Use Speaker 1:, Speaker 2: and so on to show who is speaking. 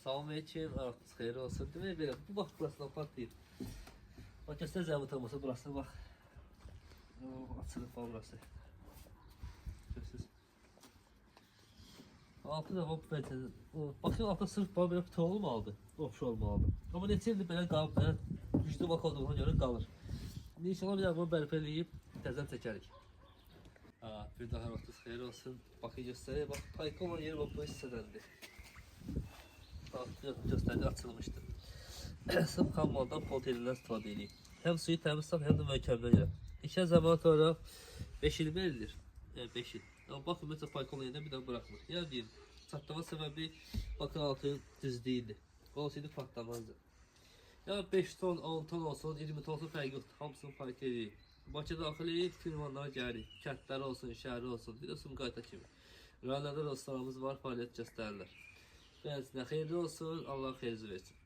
Speaker 1: Salam aleyküm, vaxtınız xeyir olsun. Demək belə, bu vaxt burasından partlayıb. Bax, göstər zəvət olmasa burası, bax. Açılıb var burası. Göstər. Altı da bu pəncərə. Baxın, altı sırf belə bütöv olmalıdır, ofşa olmalıdır. Amma neçə ildir belə qalıb, belə güclü vak olduğuna görə qalır. İnşallah bir daha bunu bərpa eləyib, təzən çəkərik. Bir daha vaxtınız xeyir olsun. Baxın, göstərək. Bax, payka olan yeri bax, bu hissədəndir. Göstərdi, açılmışdır. Sırf xammaldan poltelindən istifadə edeyim. Həm suyu təmiz saf, həm də möhkəmdən görə. İşə zaman sonra 5 il verilir. 5 il. Amma baxın, mesela payka olan yerdən bir daha bırakmır. Yəni deyim, çatlama səbəbi bakın altının düzlüyüdür. Olsaydı partlamazdı. Yəni 5 ton, 10 ton olsun, 20 ton olsun fərqi yoxdur. Hamısını payka edeyim. Bakı daxili firmanlara gəlirik. Kəndləri olsun, şəhəri olsun. Bir də Sumqayıta kimi. Rayonlarda dostlarımız var, fəaliyyət göstərirlər. Bəzilə xeyirli olsun, Allah xeyirli versin.